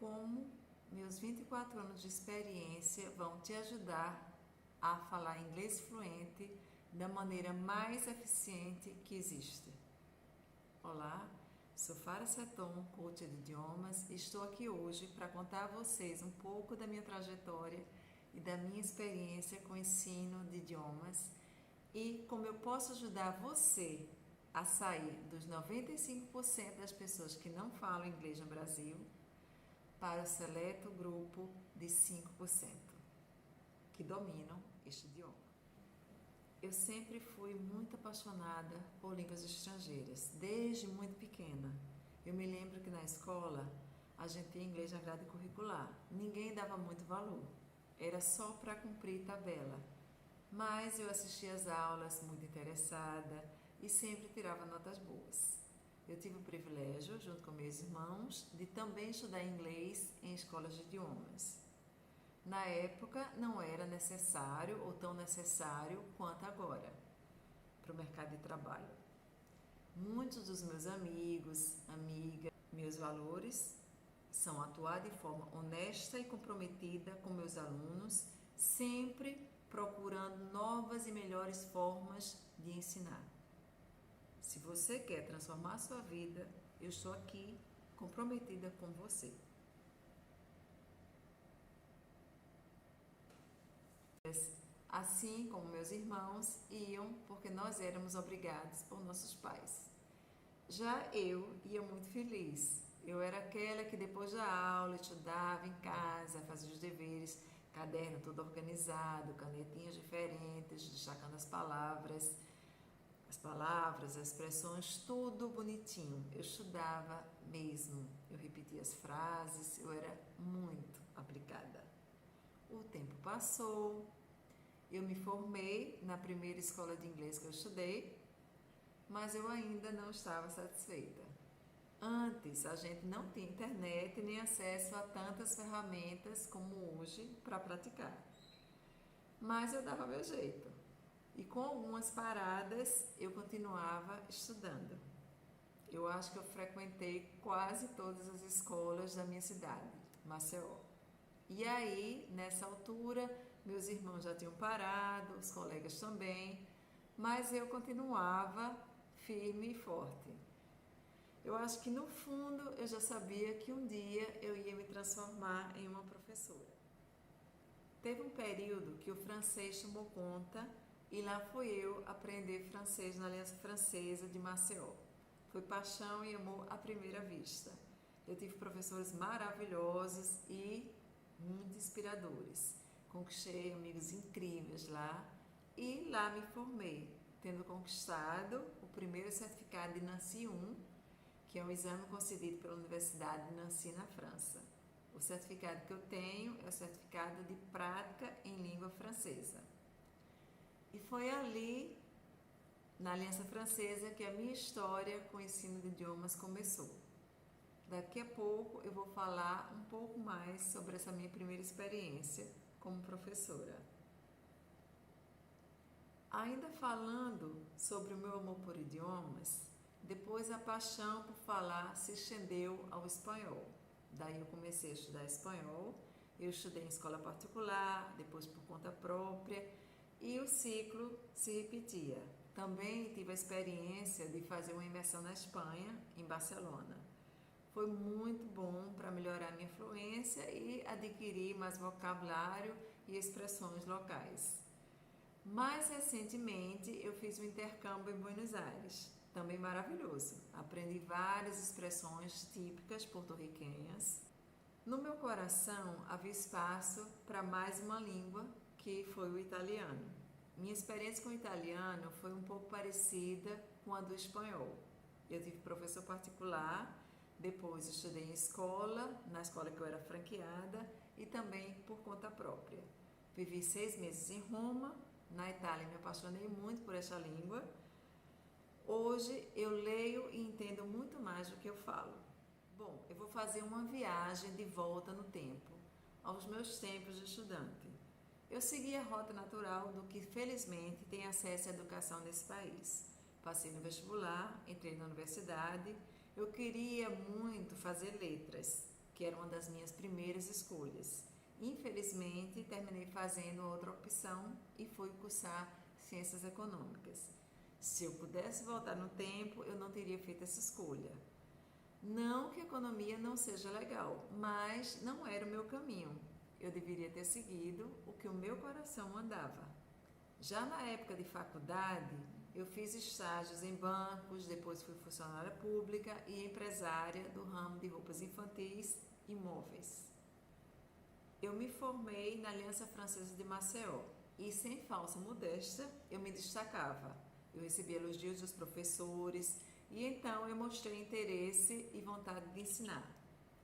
como meus 24 anos de experiência vão te ajudar a falar inglês fluente da maneira mais eficiente que existe. Olá, sou Fara Seton, coach de idiomas, e estou aqui hoje para contar a vocês um pouco da minha trajetória e da minha experiência com o ensino de idiomas e como eu posso ajudar você a sair dos 95% das pessoas que não falam inglês no Brasil para o seleto grupo de 5% que dominam este idioma. Eu sempre fui muito apaixonada por línguas estrangeiras, desde muito pequena. Eu me lembro que na escola a gente tinha inglês na grade curricular. Ninguém dava muito valor, era só para cumprir tabela. Mas eu assistia às aulas muito interessada e sempre tirava notas boas. Eu tive o privilégio, junto com meus irmãos, de também estudar inglês em escolas de idiomas. Na época não era necessário ou tão necessário quanto agora para o mercado de trabalho. Muitos dos meus amigos, amigas, meus valores são atuar de forma honesta e comprometida com meus alunos, sempre procurando novas e melhores formas de ensinar. Se você quer transformar a sua vida, eu estou aqui comprometida com você. Assim como meus irmãos iam porque nós éramos obrigados por nossos pais. Já eu ia muito feliz. Eu era aquela que depois da aula estudava em casa, fazia os deveres, caderno todo organizado, canetinhas diferentes, destacando as palavras, as expressões, tudo bonitinho. Eu estudava mesmo, eu repetia as frases, eu era muito aplicada. O tempo passou, eu me formei na primeira escola de inglês que eu estudei, mas eu ainda não estava satisfeita. Antes, a gente não tinha internet nem acesso a tantas ferramentas como hoje para praticar. Mas eu dava meu jeito. E com algumas paradas, eu continuava estudando. Eu acho que eu frequentei quase todas as escolas da minha cidade, Maceió. E aí, nessa altura, meus irmãos já tinham parado, os colegas também, mas eu continuava firme e forte. Eu acho que no fundo eu já sabia que um dia eu ia me transformar em uma professora. Teve um período que o francês tomou conta e lá fui eu aprender francês na Aliança Francesa de Maceió. Foi paixão e amor à primeira vista. Eu tive professores maravilhosos e muito inspiradores. Conquistei amigos incríveis lá e lá me formei, tendo conquistado o primeiro certificado de Nancy 1, que é um exame concedido pela Universidade de Nancy, na França. O certificado que eu tenho é o certificado de prática em língua francesa. E foi ali, na Aliança Francesa, que a minha história com o ensino de idiomas começou. Daqui a pouco eu vou falar um pouco mais sobre essa minha primeira experiência como professora. Ainda falando sobre o meu amor por idiomas, depois a paixão por falar se estendeu ao espanhol. Daí eu comecei a estudar espanhol, eu estudei em escola particular, depois por conta própria, e o ciclo se repetia. Também tive a experiência de fazer uma imersão na Espanha, em Barcelona. Foi muito bom para melhorar minha fluência e adquirir mais vocabulário e expressões locais. Mais recentemente, eu fiz um intercâmbio em Buenos Aires, também maravilhoso. Aprendi várias expressões típicas porto-riquenhas. No meu coração havia espaço para mais uma língua, que foi o italiano. Minha experiência com o italiano foi um pouco parecida com a do espanhol. Eu tive professor particular, depois estudei em escola, na escola que eu era franqueada, e também por conta própria. Vivi 6 meses em Roma. Na Itália me apaixonei muito por essa língua. Hoje eu leio e entendo muito mais do que eu falo. Bom, eu vou fazer uma viagem de volta no tempo, aos meus tempos de estudante. Eu segui a rota natural do que felizmente tem acesso à educação nesse país. Passei no vestibular, entrei na universidade. Eu queria muito fazer letras, que era uma das minhas primeiras escolhas. Infelizmente, terminei fazendo outra opção e fui cursar Ciências Econômicas. Se eu pudesse voltar no tempo, eu não teria feito essa escolha. Não que economia não seja legal, mas não era o meu caminho. Eu deveria ter seguido o que o meu coração mandava. Já na época de faculdade, eu fiz estágios em bancos, depois fui funcionária pública e empresária do ramo de roupas infantis e móveis. Eu me formei na Aliança Francesa de Maceió e, sem falsa modéstia, eu me destacava. Eu recebia elogios dos professores e então eu mostrei interesse e vontade de ensinar.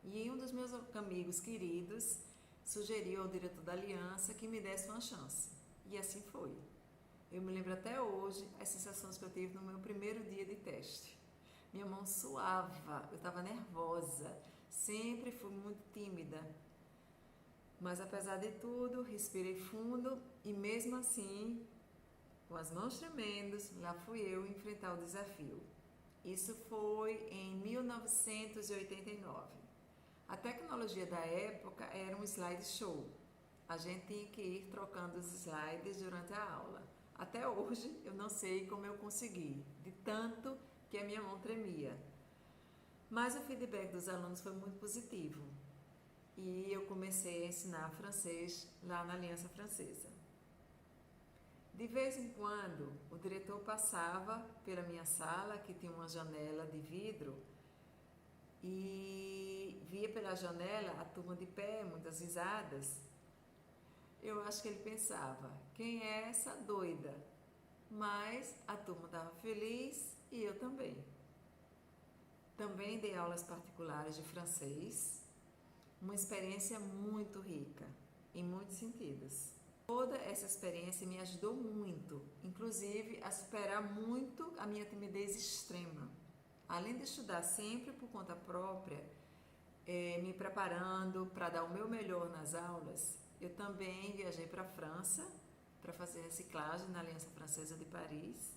E um dos meus amigos queridos sugeriu ao diretor da Aliança que me desse uma chance. E assim foi. Eu me lembro até hoje as sensações que eu tive no meu primeiro dia de teste. Minha mão suava, eu estava nervosa, sempre fui muito tímida. Mas apesar de tudo, respirei fundo e mesmo assim, com as mãos tremendo, lá fui eu enfrentar o desafio. Isso foi em 1989. A tecnologia da época era um slideshow. A gente tinha que ir trocando os slides durante a aula. Até hoje eu não sei como eu consegui, de tanto que a minha mão tremia. Mas o feedback dos alunos foi muito positivo. E eu comecei a ensinar francês lá na Aliança Francesa. De vez em quando, o diretor passava pela minha sala, que tinha uma janela de vidro, e via pela janela a turma de pé, muitas risadas. Eu acho que ele pensava, quem é essa doida? Mas a turma estava feliz e eu também. Também dei aulas particulares de francês, uma experiência muito rica, em muitos sentidos. Toda essa experiência me ajudou muito, inclusive a superar muito a minha timidez extrema. Além de estudar sempre por conta própria, me preparando para dar o meu melhor nas aulas, eu também viajei para a França para fazer reciclagem na Aliança Francesa de Paris.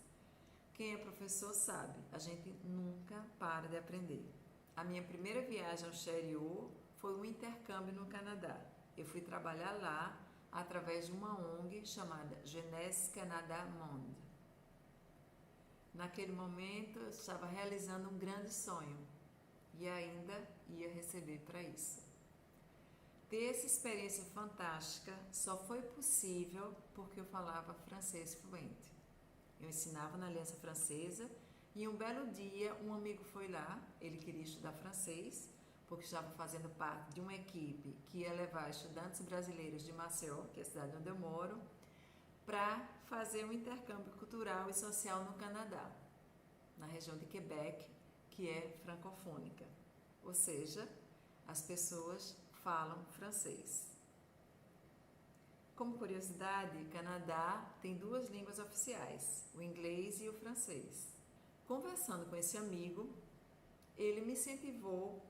Quem é professor sabe, a gente nunca para de aprender. A minha primeira viagem ao exterior foi um intercâmbio no Canadá. Eu fui trabalhar lá através de uma ONG chamada Jeunesse Canada Monde. Naquele momento eu estava realizando um grande sonho e ainda ia receber para isso. Ter essa experiência fantástica só foi possível porque eu falava francês fluente. Eu ensinava na Aliança Francesa e um belo dia um amigo foi lá, ele queria estudar francês, porque estava fazendo parte de uma equipe que ia levar estudantes brasileiros de Maceió, que é a cidade onde eu moro, para fazer um intercâmbio cultural e social no Canadá, na região de Quebec, que é francofônica, ou seja, as pessoas falam francês. Como curiosidade, Canadá tem 2 línguas oficiais, o inglês e o francês. Conversando com esse amigo, ele me incentivou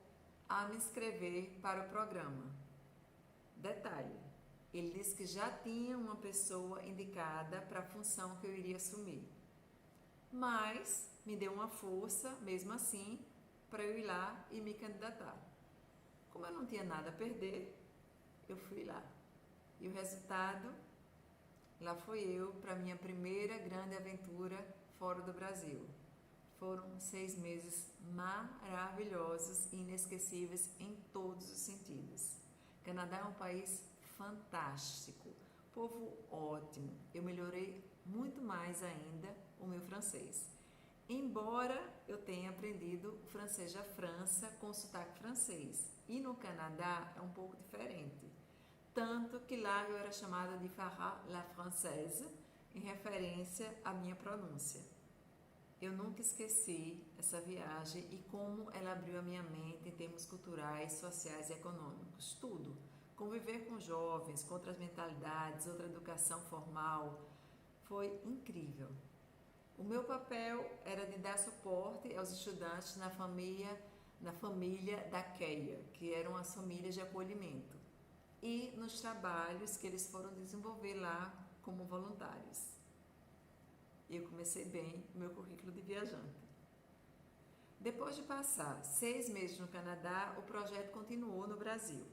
a me inscrever para o programa. Detalhe, ele disse que já tinha uma pessoa indicada para a função que eu iria assumir, mas me deu uma força, mesmo assim, para eu ir lá e me candidatar. Como eu não tinha nada a perder, eu fui lá. E o resultado, lá fui eu para minha primeira grande aventura fora do Brasil. Foram 6 meses maravilhosos e inesquecíveis em todos os sentidos. Canadá é um país fantástico, povo ótimo. Eu melhorei muito mais ainda o meu francês. Embora eu tenha aprendido francês da França com sotaque francês, e no Canadá é um pouco diferente. Tanto que lá eu era chamada de Farah la Française, em referência à minha pronúncia. Eu nunca esqueci essa viagem e como ela abriu a minha mente em termos culturais, sociais e econômicos. Tudo. Conviver com jovens, com outras mentalidades, outra educação formal, foi incrível. O meu papel era de dar suporte aos estudantes na família da CEIA, que eram as famílias de acolhimento, e nos trabalhos que eles foram desenvolver lá como voluntários. E eu comecei bem o meu currículo de viajante. Depois de passar 6 meses no Canadá, o projeto continuou no Brasil.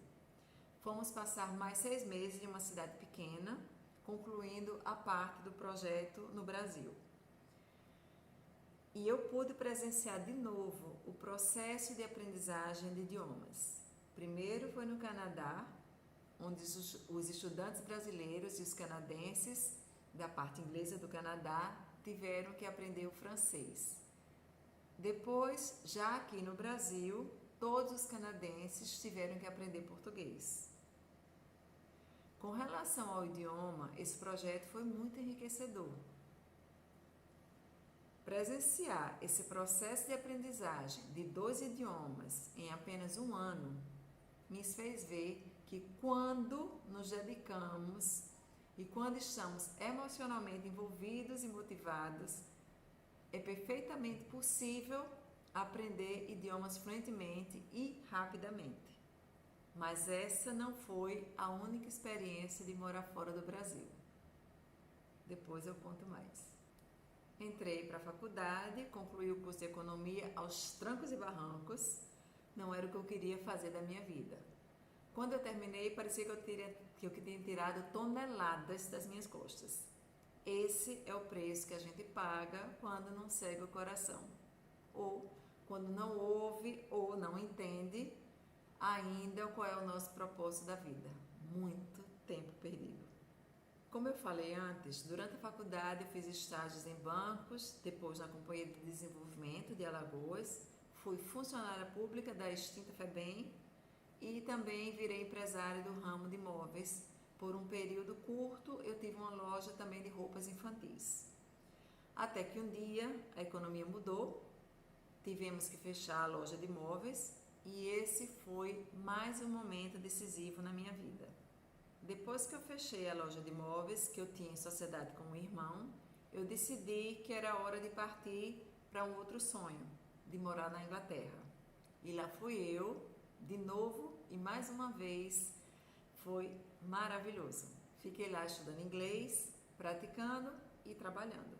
Fomos passar mais 6 meses em uma cidade pequena, concluindo a parte do projeto no Brasil. E eu pude presenciar de novo o processo de aprendizagem de idiomas. Primeiro foi no Canadá, onde os estudantes brasileiros e os canadenses da parte inglesa do Canadá tiveram que aprender o francês. Depois, já aqui no Brasil, todos os canadenses tiveram que aprender português. Com relação ao idioma, esse projeto foi muito enriquecedor. Presenciar esse processo de aprendizagem de 2 idiomas em apenas um ano me fez ver que quando nos dedicamos e quando estamos emocionalmente envolvidos e motivados, é perfeitamente possível aprender idiomas fluentemente e rapidamente. Mas essa não foi a única experiência de morar fora do Brasil. Depois eu conto mais. Entrei para a faculdade, concluí o curso de economia aos trancos e barrancos. Não era o que eu queria fazer da minha vida. Quando eu terminei, parecia que eu tinha tirado toneladas das minhas costas. Esse é o preço que a gente paga quando não segue o coração, ou quando não ouve ou não entende ainda qual é o nosso propósito da vida. Muito tempo perdido. Como eu falei antes, durante a faculdade eu fiz estágios em bancos, depois na Companhia de Desenvolvimento de Alagoas, fui funcionária pública da extinta FEBEM e também virei empresária do ramo de imóveis. Por um período curto, eu tive uma loja também de roupas infantis. Até que um dia a economia mudou, tivemos que fechar a loja de imóveis e esse foi mais um momento decisivo na minha vida. Depois que eu fechei a loja de imóveis, que eu tinha em sociedade com um irmão, eu decidi que era hora de partir para um outro sonho, de morar na Inglaterra. E lá fui eu, de novo e mais uma vez. Foi maravilhoso. Fiquei lá estudando inglês, praticando e trabalhando.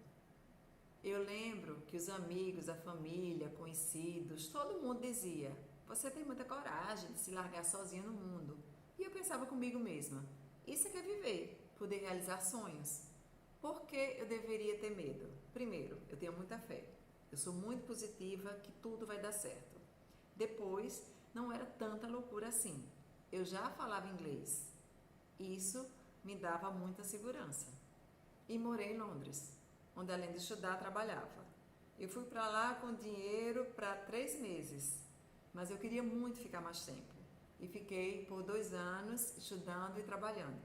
Eu lembro que os amigos, a família, conhecidos, todo mundo dizia: você tem muita coragem de se largar sozinha no mundo. E eu pensava comigo mesma: isso é que é viver, poder realizar sonhos. Por que eu deveria ter medo? Primeiro, eu tenho muita fé. Eu sou muito positiva que tudo vai dar certo. Depois, não era tanta loucura assim. Eu já falava inglês. Isso me dava muita segurança. E morei em Londres, onde além de estudar, trabalhava. Eu fui para lá com dinheiro para 3 meses, mas eu queria muito ficar mais tempo. E fiquei por 2 anos estudando e trabalhando.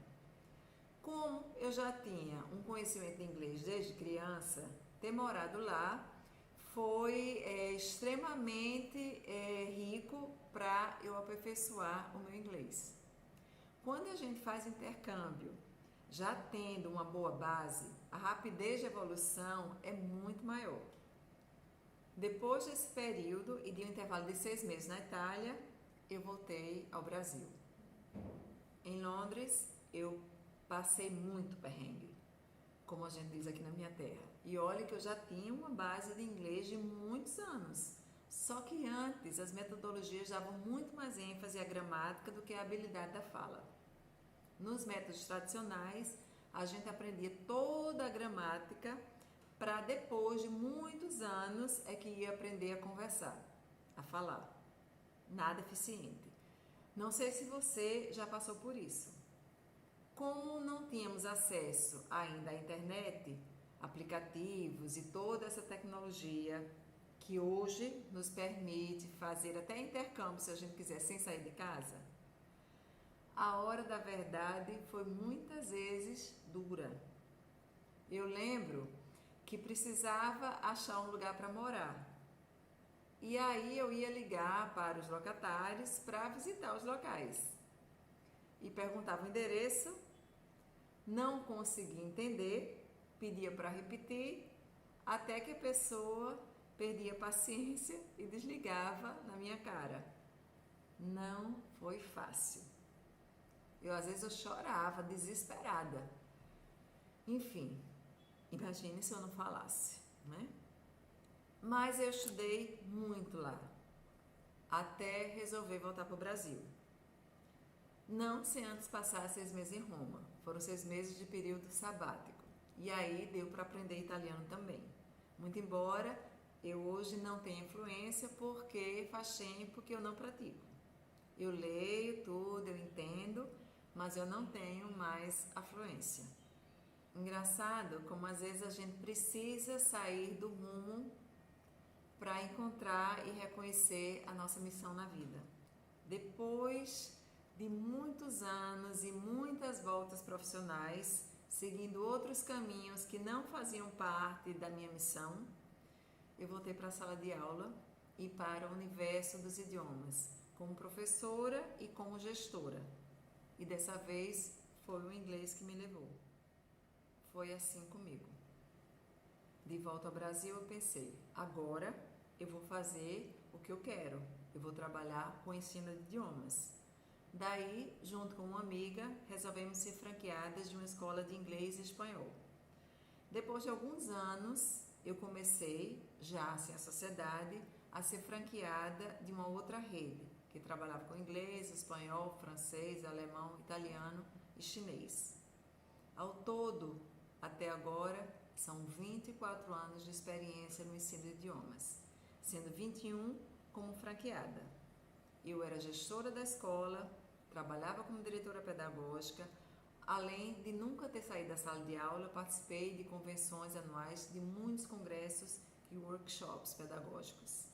Como eu já tinha um conhecimento de inglês desde criança, ter morado lá foi extremamente rico para eu aperfeiçoar o meu inglês. Quando a gente faz intercâmbio, já tendo uma boa base, a rapidez de evolução é muito maior. Depois desse período e de um intervalo de 6 meses na Itália, eu voltei ao Brasil. Em Londres, eu passei muito perrengue, como a gente diz aqui na minha terra. E olha que eu já tinha uma base de inglês de muitos anos. Só que antes, as metodologias davam muito mais ênfase à gramática do que à habilidade da fala. Nos métodos tradicionais, a gente aprendia toda a gramática para depois de muitos anos é que ia aprender a conversar, a falar. Nada eficiente. Não sei se você já passou por isso. Como não tínhamos acesso ainda à internet, aplicativos e toda essa tecnologia que hoje nos permite fazer até intercâmbio, se a gente quiser, sem sair de casa, a hora da verdade foi muitas vezes dura. Eu lembro que precisava achar um lugar para morar. E aí eu ia ligar para os locatários para visitar os locais. E perguntava o endereço, não conseguia entender, pedia para repetir, até que a pessoa perdia a paciência e desligava na minha cara. Não foi fácil. Às vezes eu chorava, desesperada. Enfim, imagine se eu não falasse, né? Mas eu estudei muito lá, até resolver voltar para o Brasil. Não sem antes passar 6 meses em Roma. Foram 6 meses de período sabático. E aí deu para aprender italiano também. Muito embora eu hoje não tenha influência, porque faz tempo que eu não pratico. Eu leio tudo, eu entendo, mas eu não tenho mais a fluência. Engraçado como às vezes a gente precisa sair do rumo para encontrar e reconhecer a nossa missão na vida. Depois de muitos anos e muitas voltas profissionais, seguindo outros caminhos que não faziam parte da minha missão, eu voltei para a sala de aula e para o universo dos idiomas, como professora e como gestora. E dessa vez foi o inglês que me levou. Foi assim comigo. De volta ao Brasil, eu pensei, agora eu vou fazer o que eu quero. Eu vou trabalhar com o ensino de idiomas. Daí, junto com uma amiga, resolvemos ser franqueadas de uma escola de inglês e espanhol. Depois de alguns anos, eu comecei, já sem a sociedade, a ser franqueada de uma outra rede, que trabalhava com inglês, espanhol, francês, alemão, italiano e chinês. Ao todo, até agora, são 24 anos de experiência no ensino de idiomas, sendo 21 como franqueada. Eu era gestora da escola, trabalhava como diretora pedagógica, além de nunca ter saído da sala de aula, participei de convenções anuais de muitos congressos e workshops pedagógicos.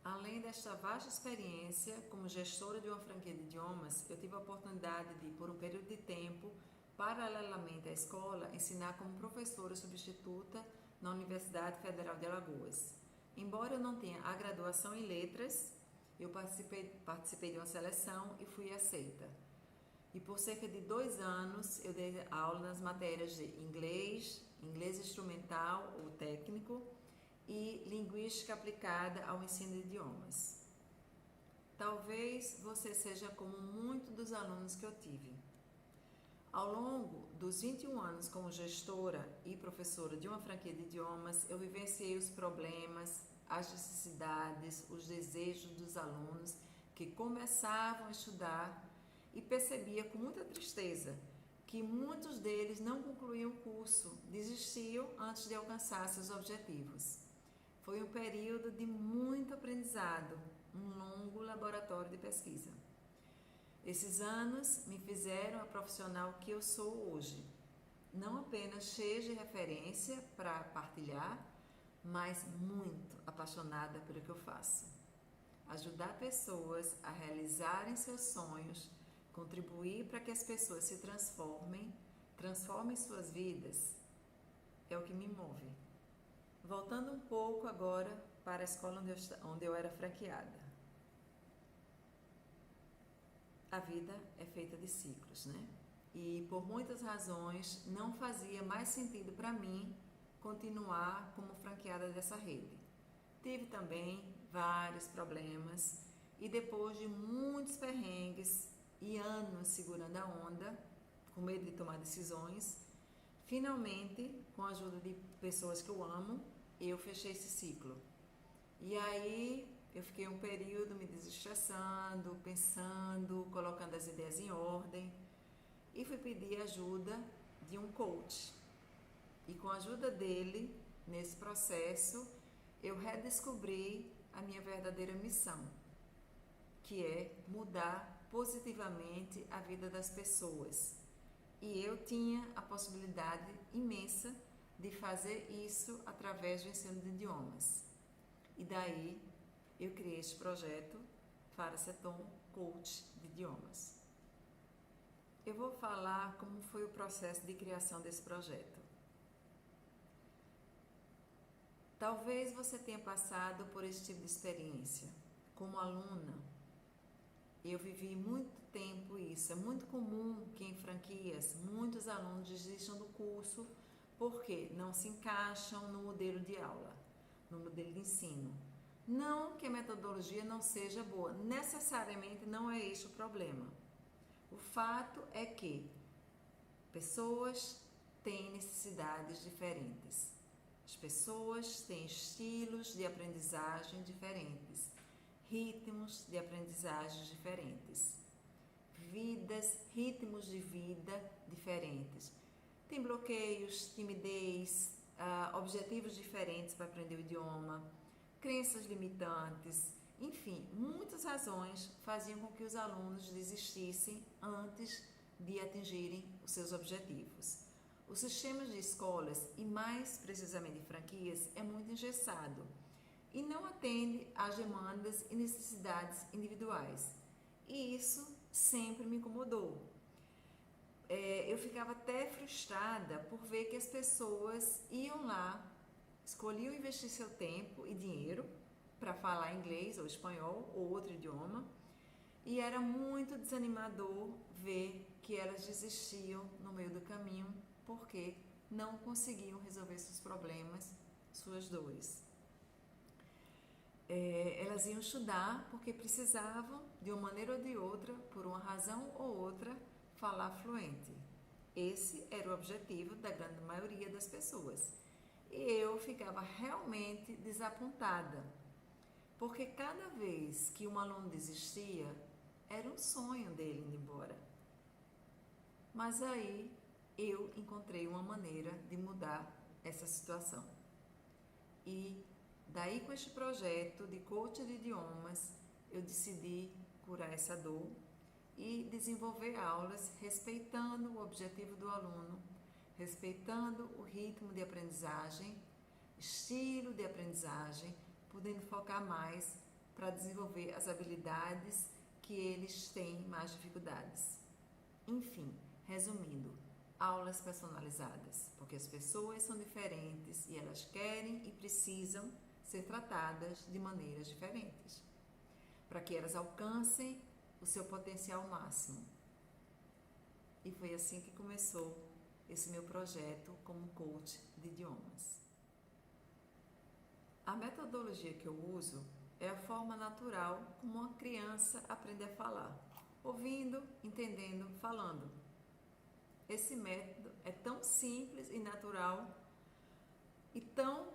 Além desta vasta experiência como gestora de uma franquia de idiomas, eu tive a oportunidade de, por um período de tempo, paralelamente à escola, ensinar como professora substituta na Universidade Federal de Alagoas. Embora eu não tenha a graduação em letras, eu participei de uma seleção e fui aceita. E por cerca de 2 anos eu dei aula nas matérias de inglês, inglês instrumental ou técnico e linguística aplicada ao ensino de idiomas. Talvez você seja como muitos dos alunos que eu tive. Ao longo dos 21 anos como gestora e professora de uma franquia de idiomas, eu vivenciei os problemas, as necessidades, os desejos dos alunos que começavam a estudar e percebia com muita tristeza que muitos deles não concluíam o curso, desistiam antes de alcançar seus objetivos. Foi um período de muito aprendizado, um longo laboratório de pesquisa. Esses anos me fizeram a profissional que eu sou hoje, não apenas cheia de referência para partilhar, mas muito apaixonada pelo que eu faço. Ajudar pessoas a realizarem seus sonhos, contribuir para que as pessoas se transformem suas vidas, é o que me move. Voltando um pouco agora para a escola onde eu era franqueada. A vida é feita de ciclos, né? E por muitas razões não fazia mais sentido para mim continuar como franqueada dessa rede. Tive também vários problemas e depois de muitos perrengues e anos segurando a onda, com medo de tomar decisões, finalmente, com a ajuda de pessoas que eu amo, eu fechei esse ciclo. E aí eu fiquei um período me desestressando, pensando, colocando as ideias em ordem e fui pedir ajuda de um coach. E com a ajuda dele, nesse processo, eu redescobri a minha verdadeira missão, que é mudar positivamente a vida das pessoas. E eu tinha a possibilidade imensa de fazer isso através do ensino de idiomas. E daí eu criei este projeto, Faraseton Coach de Idiomas. Eu vou falar como foi o processo de criação desse projeto. Talvez você tenha passado por esse tipo de experiência. Como aluna, eu vivi muito tempo isso. É muito comum que em franquias muitos alunos desistam do curso porque não se encaixam no modelo de aula, no modelo de ensino. Não que a metodologia não seja boa, necessariamente não é este o problema. O fato é que pessoas têm necessidades diferentes. As pessoas têm estilos de aprendizagem diferentes, ritmos de aprendizagem diferentes, ritmos de vida diferentes. Tem bloqueios, timidez, objetivos diferentes para aprender o idioma, crenças limitantes, enfim, muitas razões faziam com que os alunos desistissem antes de atingirem os seus objetivos. O sistema de escolas, e mais precisamente de franquias, é muito engessado e não atende às demandas e necessidades individuais. E isso sempre me incomodou. Eu ficava até frustrada por ver que as pessoas iam lá, escolhiam investir seu tempo e dinheiro para falar inglês ou espanhol ou outro idioma, e era muito desanimador ver que elas desistiam no meio do caminho porque não conseguiam resolver seus problemas, suas dores. Elas iam estudar porque precisavam, de uma maneira ou de outra, por uma razão ou outra, falar fluente. Esse era o objetivo da grande maioria das pessoas. E eu ficava realmente desapontada, porque cada vez que um aluno desistia, era um sonho dele ir embora. Mas aí eu encontrei uma maneira de mudar essa situação. E daí, com este projeto de coach de idiomas, eu decidi curar essa dor e desenvolver aulas respeitando o objetivo do aluno, respeitando o ritmo de aprendizagem, estilo de aprendizagem, podendo focar mais para desenvolver as habilidades que eles têm mais dificuldades. Enfim, resumindo, aulas personalizadas, porque as pessoas são diferentes e elas querem e precisam ser tratadas de maneiras diferentes, para que elas alcancem o seu potencial máximo. E foi assim que começou esse meu projeto como coach de idiomas. A metodologia que eu uso é a forma natural como uma criança aprende a falar, ouvindo, entendendo, falando. Esse método é tão simples e natural e tão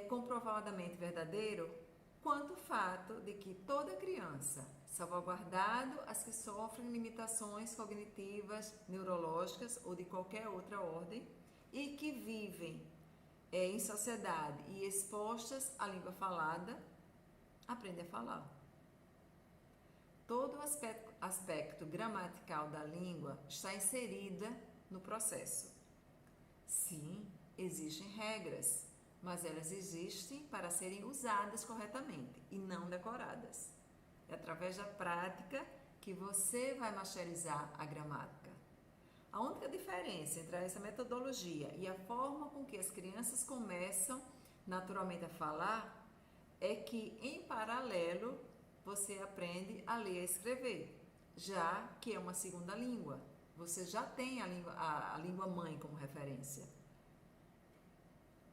comprovadamente verdadeiro quanto o fato de que toda criança, salvaguardado as que sofrem limitações cognitivas, neurológicas ou de qualquer outra ordem e que vivem em sociedade e expostas à língua falada, aprende a falar. Todo o aspecto gramatical da língua está inserida no processo. Sim, existem regras, mas elas existem para serem usadas corretamente e não decoradas. É através da prática que você vai masterizar a gramática. A única diferença entre essa metodologia e a forma com que as crianças começam naturalmente a falar é que, em paralelo, você aprende a ler e a escrever, já que é uma segunda língua. Você já tem a língua mãe como referência.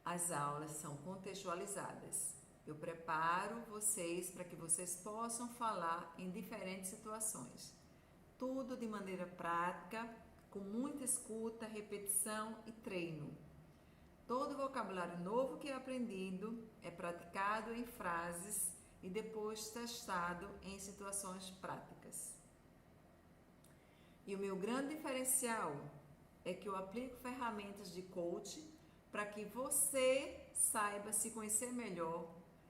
As aulas são contextualizadas. Eu preparo vocês para que vocês possam falar em diferentes situações. Tudo de maneira prática, com muita escuta, repetição e treino. Todo vocabulário novo que é aprendido é praticado em frases e depois testado em situações práticas. E o meu grande diferencial é que eu aplico ferramentas de coach para que você saiba se conhecer melhor,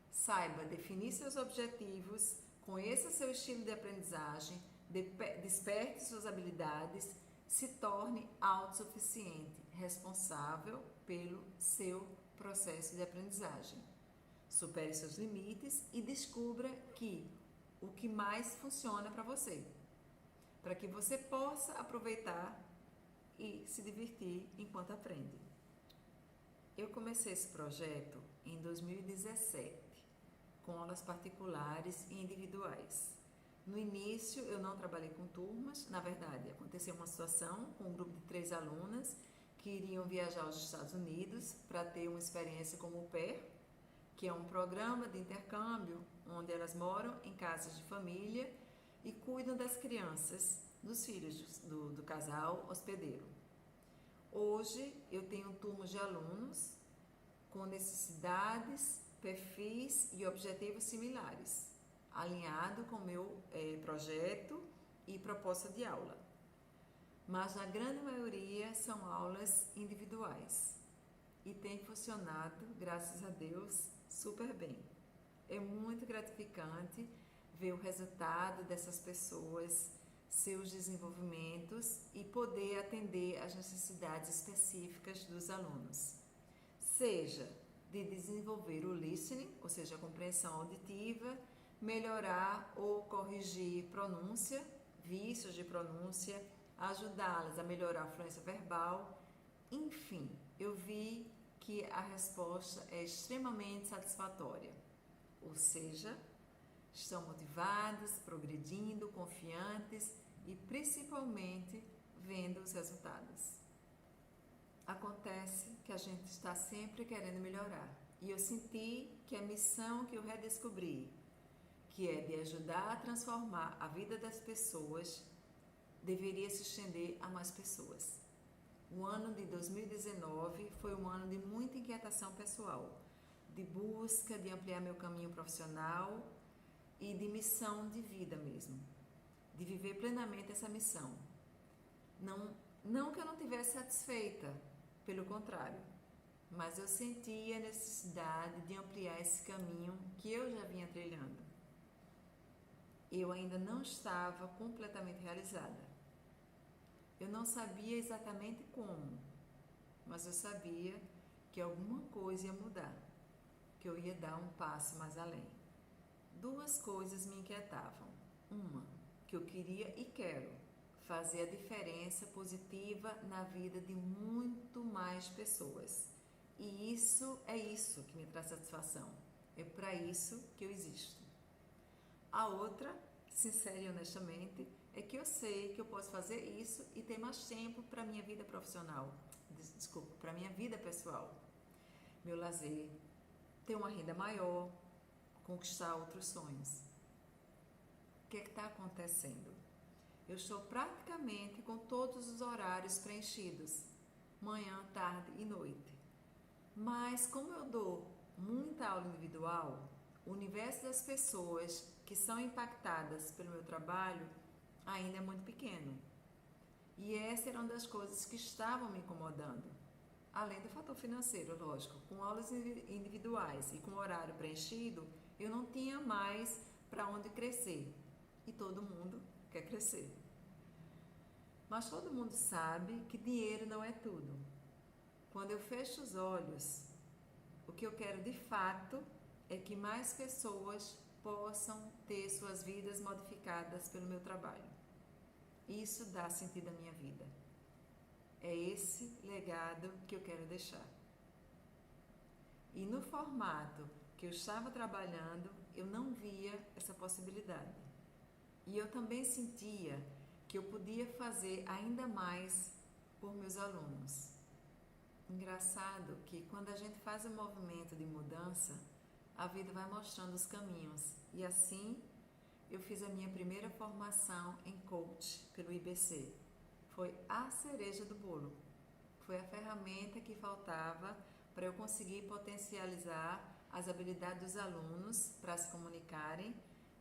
saiba definir seus objetivos, conheça seu estilo de aprendizagem, desperte suas habilidades, se torne autossuficiente, responsável pelo seu processo de aprendizagem. Supere seus limites e descubra o que mais funciona para você, para que você possa aproveitar e se divertir enquanto aprende. Eu comecei esse projeto em 2017, com aulas particulares e individuais. No início, eu não trabalhei com turmas, na verdade, aconteceu uma situação com um grupo de 3 alunas que iriam viajar aos Estados Unidos para ter uma experiência como au pair, que é um programa de intercâmbio onde elas moram em casas de família e cuidam das crianças, dos filhos do casal hospedeiro. Hoje eu tenho turmas de alunos com necessidades, perfis e objetivos similares, alinhado com o meu projeto e proposta de aula. Mas na grande maioria são aulas individuais e tem funcionado, graças a Deus, super bem. É muito gratificante ver o resultado dessas pessoas, seus desenvolvimentos e poder atender às necessidades específicas dos alunos. Seja de desenvolver o listening, ou seja, a compreensão auditiva, melhorar ou corrigir pronúncia, vícios de pronúncia, ajudá-las a melhorar a fluência verbal. Enfim, eu vi que a resposta é extremamente satisfatória, ou seja, estão motivadas, progredindo, confiantes e principalmente vendo os resultados. Acontece que a gente está sempre querendo melhorar e eu senti que a missão que eu redescobri, que é de ajudar a transformar a vida das pessoas, deveria se estender a mais pessoas. O ano de 2019 foi um ano de muita inquietação pessoal, de busca de ampliar meu caminho profissional e de missão de vida mesmo, de viver plenamente essa missão. Não que eu não estivesse satisfeita, pelo contrário, mas eu sentia a necessidade de ampliar esse caminho que eu já vinha trilhando. Eu ainda não estava completamente realizada. Eu não sabia exatamente como, mas eu sabia que alguma coisa ia mudar, que eu ia dar um passo mais além. Duas coisas me inquietavam. Uma, que eu queria e quero fazer a diferença positiva na vida de muito mais pessoas. E isso que me traz satisfação. É para isso que eu existo. A outra, sincera e honestamente, é que eu sei que eu posso fazer isso e ter mais tempo para minha vida profissional. Para minha vida pessoal. Meu lazer, ter uma renda maior, conquistar outros sonhos. O que está acontecendo? Eu estou praticamente com todos os horários preenchidos, manhã, tarde e noite. Mas como eu dou muita aula individual, o universo das pessoas que são impactadas pelo meu trabalho ainda é muito pequeno. E essa era uma das coisas que estavam me incomodando. Além do fator financeiro, lógico, com aulas individuais e com horário preenchido, eu não tinha mais para onde crescer. E todo mundo quer crescer. Mas todo mundo sabe que dinheiro não é tudo. Quando eu fecho os olhos, o que eu quero de fato é que mais pessoas possam ter suas vidas modificadas pelo meu trabalho. Isso dá sentido à minha vida. É esse legado que eu quero deixar. E no formato que eu estava trabalhando, eu não via essa possibilidade. E eu também sentia que eu podia fazer ainda mais por meus alunos. Engraçado que quando a gente faz um movimento de mudança, a vida vai mostrando os caminhos. E assim, eu fiz a minha primeira formação em coach pelo IBC. Foi a cereja do bolo. Foi a ferramenta que faltava para eu conseguir potencializar as habilidades dos alunos para se comunicarem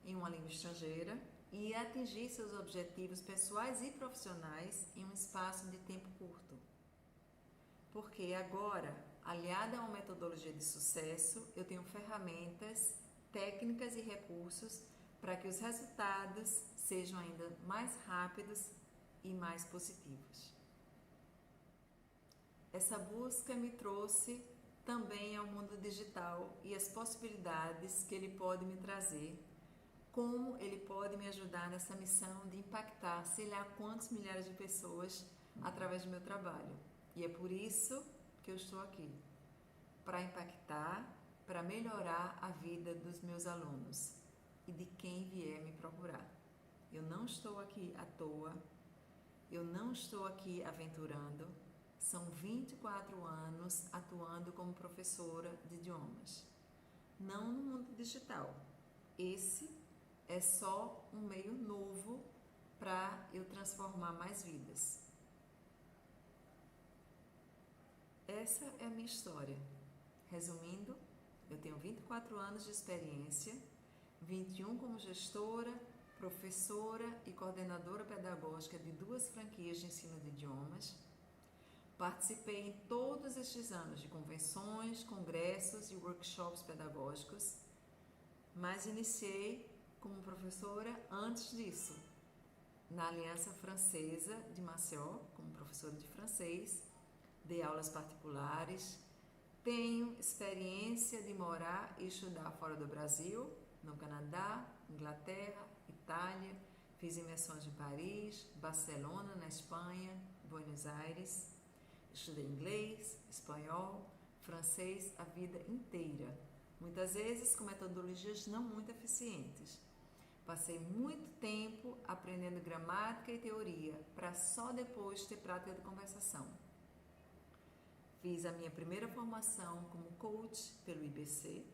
em uma língua estrangeira e atingir seus objetivos pessoais e profissionais em um espaço de tempo curto. Porque agora, aliada a uma metodologia de sucesso, eu tenho ferramentas, técnicas e recursos para que os resultados sejam ainda mais rápidos e mais positivos. Essa busca me trouxe também ao mundo digital e as possibilidades que ele pode me trazer, como ele pode me ajudar nessa missão de impactar sei lá quantos milhares de pessoas através do meu trabalho. E é por isso que eu estou aqui, para impactar, para melhorar a vida dos meus alunos e de quem vier me procurar. Eu não estou aqui à toa, eu não estou aqui aventurando, são 24 anos atuando como professora de idiomas. Não no mundo digital, esse é só um meio novo para eu transformar mais vidas. Essa é a minha história. Resumindo, eu tenho 24 anos de experiência, 21 como gestora, professora e coordenadora pedagógica de 2 franquias de ensino de idiomas. Participei em todos estes anos de convenções, congressos e workshops pedagógicos, mas iniciei como professora antes disso, na Aliança Francesa de Maceió, como professora de francês, dei aulas particulares, tenho experiência de morar e estudar fora do Brasil, no Canadá, Inglaterra, Itália, fiz imersões em Paris, Barcelona, na Espanha, Buenos Aires, estudei inglês, espanhol, francês a vida inteira, muitas vezes com metodologias não muito eficientes. Passei muito tempo aprendendo gramática e teoria, para só depois ter prática de conversação. Fiz a minha primeira formação como coach pelo IBC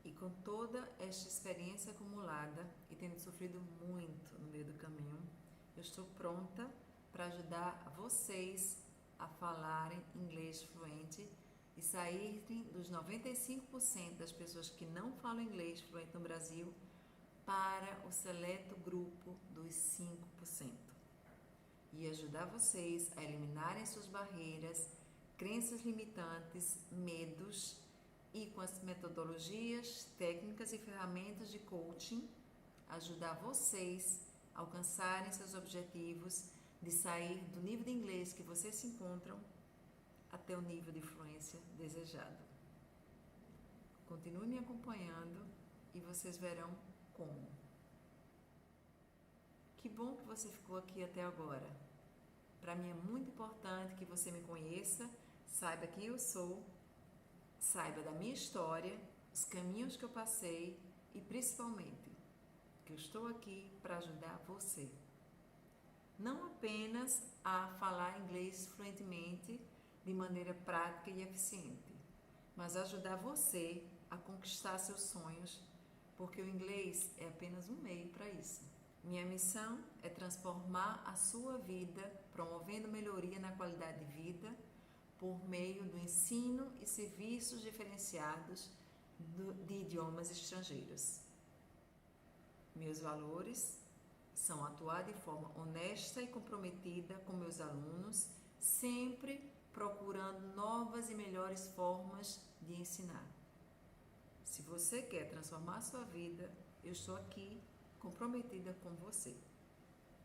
e com toda esta experiência acumulada e tendo sofrido muito no meio do caminho, eu estou pronta para ajudar vocês a falarem inglês fluente e saírem dos 95% das pessoas que não falam inglês fluente no Brasil para o seleto grupo dos 5% e ajudar vocês a eliminarem suas barreiras, crenças limitantes, medos e com as metodologias, técnicas e ferramentas de coaching, ajudar vocês a alcançarem seus objetivos de sair do nível de inglês que vocês se encontram até o nível de fluência desejado. Continue me acompanhando e vocês verão como. Que bom que você ficou aqui até agora. Para mim é muito importante que você me conheça, saiba quem eu sou, saiba da minha história, os caminhos que eu passei e principalmente que eu estou aqui para ajudar você. Não apenas a falar inglês fluentemente de maneira prática e eficiente, mas ajudar você a conquistar seus sonhos, porque o inglês é apenas um meio para isso. Minha missão é transformar a sua vida, promovendo melhoria na qualidade de vida, por meio do ensino e serviços diferenciados de idiomas estrangeiros. Meus valores são atuar de forma honesta e comprometida com meus alunos, sempre procurando novas e melhores formas de ensinar. Se você quer transformar a sua vida, eu estou aqui comprometida com você.